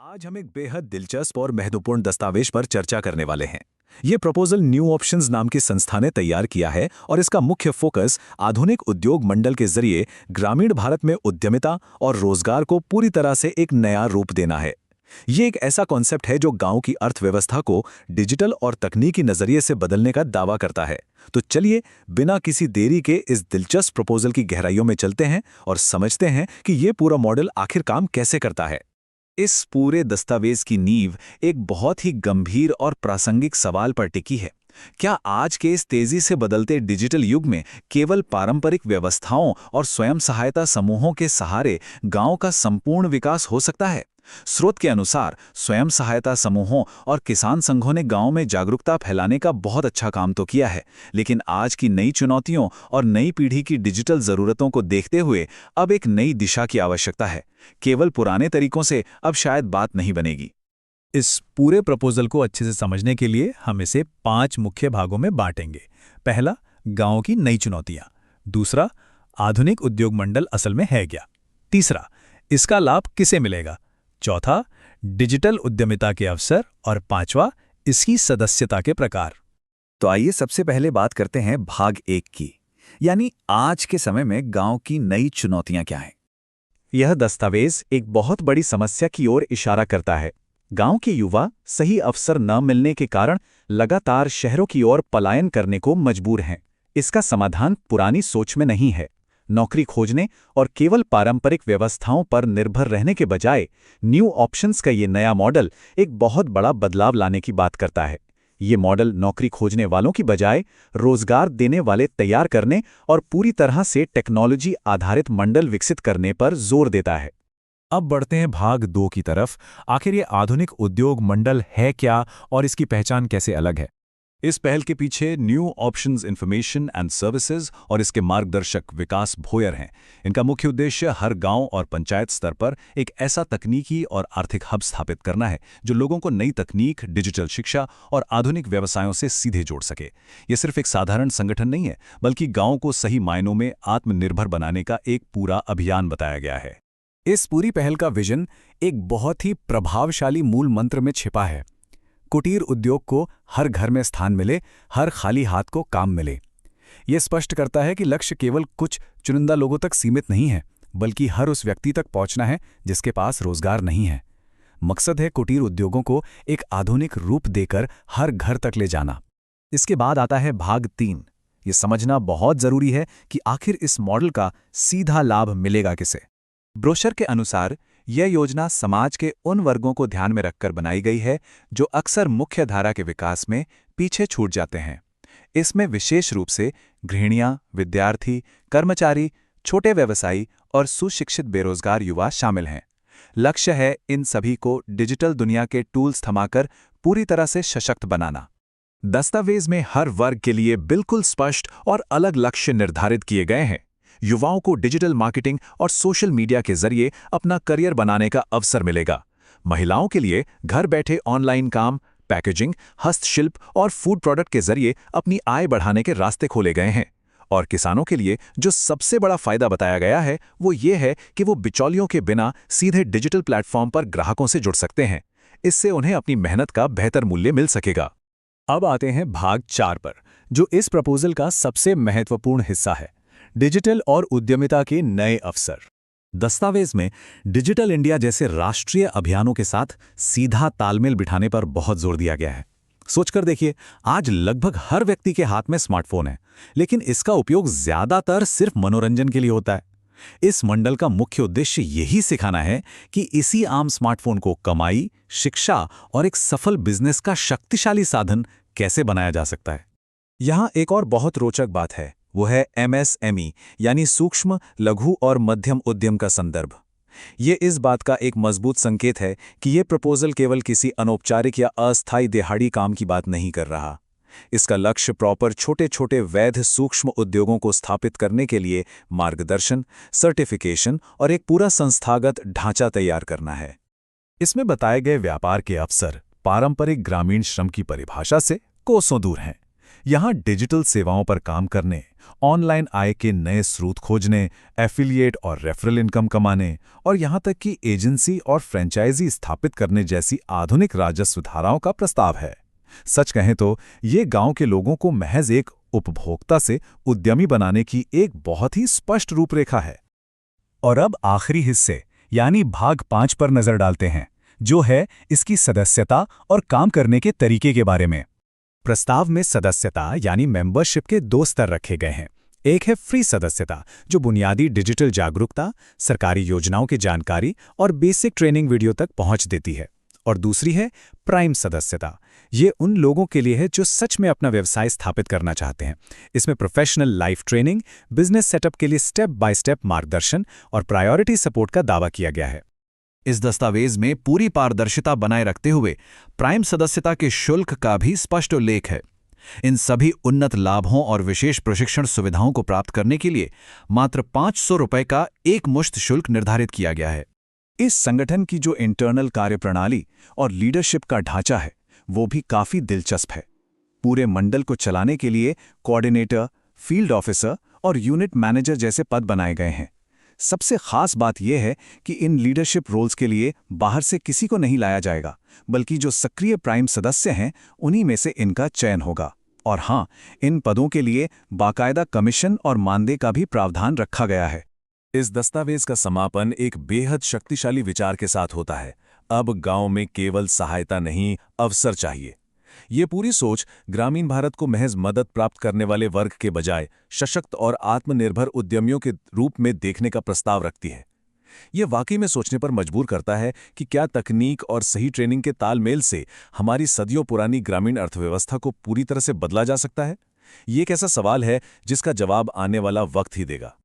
आज हम एक बेहद दिलचस्प और महत्वपूर्ण दस्तावेज पर चर्चा करने वाले हैं। ये प्रपोजल न्यू ऑप्शंस नाम की संस्था ने तैयार किया है और इसका मुख्य फोकस आधुनिक उद्योग मंडल के जरिए ग्रामीण भारत में उद्यमिता और रोजगार को पूरी तरह से एक नया रूप देना है। ये एक ऐसा कॉन्सेप्ट है जो गांव की अर्थव्यवस्था को डिजिटल और तकनीकी नजरिए से बदलने का दावा करता है। तो चलिए बिना किसी देरी के इस दिलचस्प प्रपोजल की गहराइयों में चलते हैं और समझते हैं कि ये पूरा मॉडल आखिर काम कैसे करता है। इस पूरे दस्तावेज की नींव एक बहुत ही गंभीर और प्रासंगिक सवाल पर टिकी है। क्या आज के इस तेजी से बदलते डिजिटल युग में केवल पारंपरिक व्यवस्थाओं और स्वयं सहायता समूहों के सहारे गांव का संपूर्ण विकास हो सकता है? स्रोत के अनुसार स्वयं सहायता समूहों और किसान संघों ने गांव में जागरूकता फैलाने का बहुत अच्छा काम तो किया है, लेकिन आज की नई चुनौतियों और नई पीढ़ी की डिजिटल जरूरतों को देखते हुए अब एक नई दिशा की आवश्यकता है। केवल पुराने तरीकों से अब शायद बात नहीं बनेगी। इस पूरे प्रपोजल को अच्छे से समझने के लिए हम इसे 5 मुख्य भागों में बांटेंगे। पहला, गांव की नई चुनौतियां। दूसरा, आधुनिक उद्योग मंडल असल में है क्या। तीसरा, इसका लाभ किसे मिलेगा। चौथा, डिजिटल उद्यमिता के अवसर। और पांचवा, इसकी सदस्यता के प्रकार। तो आइए सबसे पहले बात करते हैं भाग 1 की, यानी आज के समय में गांव की नई चुनौतियां क्या हैं। यह दस्तावेज एक बहुत बड़ी समस्या की ओर इशारा करता है। गांव के युवा सही अवसर न मिलने के कारण लगातार शहरों की ओर पलायन करने को मजबूर हैं। इसका समाधान पुरानी सोच में नहीं है। नौकरी खोजने और केवल पारंपरिक व्यवस्थाओं पर निर्भर रहने के बजाय न्यू ऑप्शंस का ये नया मॉडल एक बहुत बड़ा बदलाव लाने की बात करता है। ये मॉडल नौकरी खोजने वालों की बजाय रोजगार देने वाले तैयार करने और पूरी तरह से टेक्नोलॉजी आधारित मंडल विकसित करने पर जोर देता है। अब बढ़ते हैं भाग 2 की तरफ। आखिर ये आधुनिक उद्योग मंडल है क्या और इसकी पहचान कैसे अलग है। इस पहल के पीछे new options information and services और इसके मार्गदर्शक विकास भोयर हैं। इनका मुख्य उद्देश्य हर गांव और पंचायत स्तर पर एक ऐसा तकनीकी और आर्थिक हब स्थापित करना है जो लोगों को नई तकनीक, डिजिटल शिक्षा और आधुनिक व्यवसायों से सीधे जोड़ सके। ये सिर्फ एक साधारण संगठन नहीं है, बल्कि गांव को सही मायनों में आत्मनिर्भर बनाने का एक पूरा अभियान बताया गया है। इस पूरी पहल का विजन एक बहुत ही प्रभावशाली मूल मंत्र में छिपा है। कुटीर उद्योग को हर घर में स्थान मिले, हर खाली हाथ को काम मिले। यह स्पष्ट करता है कि लक्ष्य केवल कुछ चुनिंदा लोगों तक सीमित नहीं है, बल्कि हर उस व्यक्ति तक पहुंचना है जिसके पास रोजगार नहीं है। मकसद है कुटीर उद्योगों को एक आधुनिक रूप देकर हर घर तक ले जाना। इसके बाद आता है भाग 3। ये समझना बहुत जरूरी है कि आखिर इस मॉडल का सीधा लाभ मिलेगा किसे। ब्रोशर के अनुसार यह योजना समाज के उन वर्गों को ध्यान में रखकर बनाई गई है जो अक्सर मुख्य धारा के विकास में पीछे छूट जाते हैं। इसमें विशेष रूप से गृहिणियां, विद्यार्थी, कर्मचारी, छोटे व्यवसायी और सुशिक्षित बेरोजगार युवा शामिल हैं। लक्ष्य है इन सभी को डिजिटल दुनिया के टूल्स थमाकर पूरी तरह से सशक्त बनाना। दस्तावेज में हर वर्ग के लिए बिल्कुल स्पष्ट और अलग लक्ष्य निर्धारित किए गए हैं। युवाओं को डिजिटल मार्केटिंग और सोशल मीडिया के जरिए अपना करियर बनाने का अवसर मिलेगा। महिलाओं के लिए घर बैठे ऑनलाइन काम, पैकेजिंग, हस्तशिल्प और फूड प्रोडक्ट के जरिए अपनी आय बढ़ाने के रास्ते खोले गए हैं। और किसानों के लिए जो सबसे बड़ा फायदा बताया गया है वो ये है कि वो बिचौलियों के बिना सीधे डिजिटल प्लेटफॉर्म पर ग्राहकों से जुड़ सकते हैं। इससे उन्हें अपनी मेहनत का बेहतर मूल्य मिल सकेगा। अब आते हैं भाग 4 पर, जो इस प्रपोजल का सबसे महत्वपूर्ण हिस्सा है, डिजिटल और उद्यमिता के नए अवसर। दस्तावेज में डिजिटल इंडिया जैसे राष्ट्रीय अभियानों के साथ सीधा तालमेल बिठाने पर बहुत जोर दिया गया है। सोचकर देखिए, आज लगभग हर व्यक्ति के हाथ में स्मार्टफोन है, लेकिन इसका उपयोग ज्यादातर सिर्फ मनोरंजन के लिए होता है। इस मंडल का मुख्य उद्देश्य यही सिखाना है कि इसी आम स्मार्टफोन को कमाई, शिक्षा और एक सफल बिजनेस का शक्तिशाली साधन कैसे बनाया जा सकता है। यहां एक और बहुत रोचक बात है, वो है MSME यानी सूक्ष्म, लघु और मध्यम उद्यम का संदर्भ। ये इस बात का एक मजबूत संकेत है कि ये प्रपोजल केवल किसी अनौपचारिक या अस्थायी दिहाड़ी काम की बात नहीं कर रहा। इसका लक्ष्य प्रॉपर छोटे छोटे वैध सूक्ष्म उद्योगों को स्थापित करने के लिए मार्गदर्शन, सर्टिफिकेशन और एक पूरा संस्थागत ढांचा तैयार करना है। इसमें बताए गए व्यापार के अवसर पारंपरिक ग्रामीण श्रम की परिभाषा से कोसों दूर हैं। यहाँ डिजिटल सेवाओं पर काम करने, ऑनलाइन आय के नए स्रोत खोजने, एफिलिएट और रेफरल इनकम कमाने और यहाँ तक कि एजेंसी और फ्रेंचाइजी स्थापित करने जैसी आधुनिक राजस्व धाराओं का प्रस्ताव है। सच कहें तो ये गांव के लोगों को महज एक उपभोक्ता से उद्यमी बनाने की एक बहुत ही स्पष्ट रूपरेखा है। और अब आखिरी हिस्से यानी भाग 5 पर नजर डालते हैं, जो है इसकी सदस्यता और काम करने के तरीके के बारे में। प्रस्ताव में सदस्यता यानी मेंबरशिप के 2 स्तर रखे गए हैं। एक है फ्री सदस्यता, जो बुनियादी डिजिटल जागरूकता, सरकारी योजनाओं की जानकारी और बेसिक ट्रेनिंग वीडियो तक पहुंच देती है। और दूसरी है प्राइम सदस्यता। ये उन लोगों के लिए है जो सच में अपना व्यवसाय स्थापित करना चाहते हैं। इसमें professional life training, business setup के लिए स्टेप बाय स्टेप मार्गदर्शन और प्रायोरिटी सपोर्ट का दावा किया गया है। इस दस्तावेज में पूरी पारदर्शिता बनाए रखते हुए प्राइम सदस्यता के शुल्क का भी स्पष्ट उल्लेख है। इन सभी उन्नत लाभों और विशेष प्रशिक्षण सुविधाओं को प्राप्त करने के लिए मात्र 500 रुपये का एक मुश्त शुल्क निर्धारित किया गया है। इस संगठन की जो इंटरनल कार्यप्रणाली और लीडरशिप का ढांचा है, वो भी काफी दिलचस्प है। पूरे मंडल को चलाने के लिए कोऑर्डिनेटर, फील्ड ऑफिसर और यूनिट मैनेजर जैसे पद बनाए गए हैं। सबसे खास बात यह है कि इन लीडरशिप रोल्स के लिए बाहर से किसी को नहीं लाया जाएगा, बल्कि जो सक्रिय प्राइम सदस्य हैं उन्हीं में से इनका चयन होगा। और हाँ, इन पदों के लिए बाकायदा कमीशन और मानदेय का भी प्रावधान रखा गया है। इस दस्तावेज का समापन एक बेहद शक्तिशाली विचार के साथ होता है। अब गांव में केवल सहायता नहीं, अवसर चाहिए। ये पूरी सोच ग्रामीण भारत को महज मदद प्राप्त करने वाले वर्ग के बजाय सशक्त और आत्मनिर्भर उद्यमियों के रूप में देखने का प्रस्ताव रखती है। ये वाकई में सोचने पर मजबूर करता है कि क्या तकनीक और सही ट्रेनिंग के तालमेल से हमारी सदियों पुरानी ग्रामीण अर्थव्यवस्था को पूरी तरह से बदला जा सकता है। ये एक ऐसा सवाल है जिसका जवाब आने वाला वक्त ही देगा।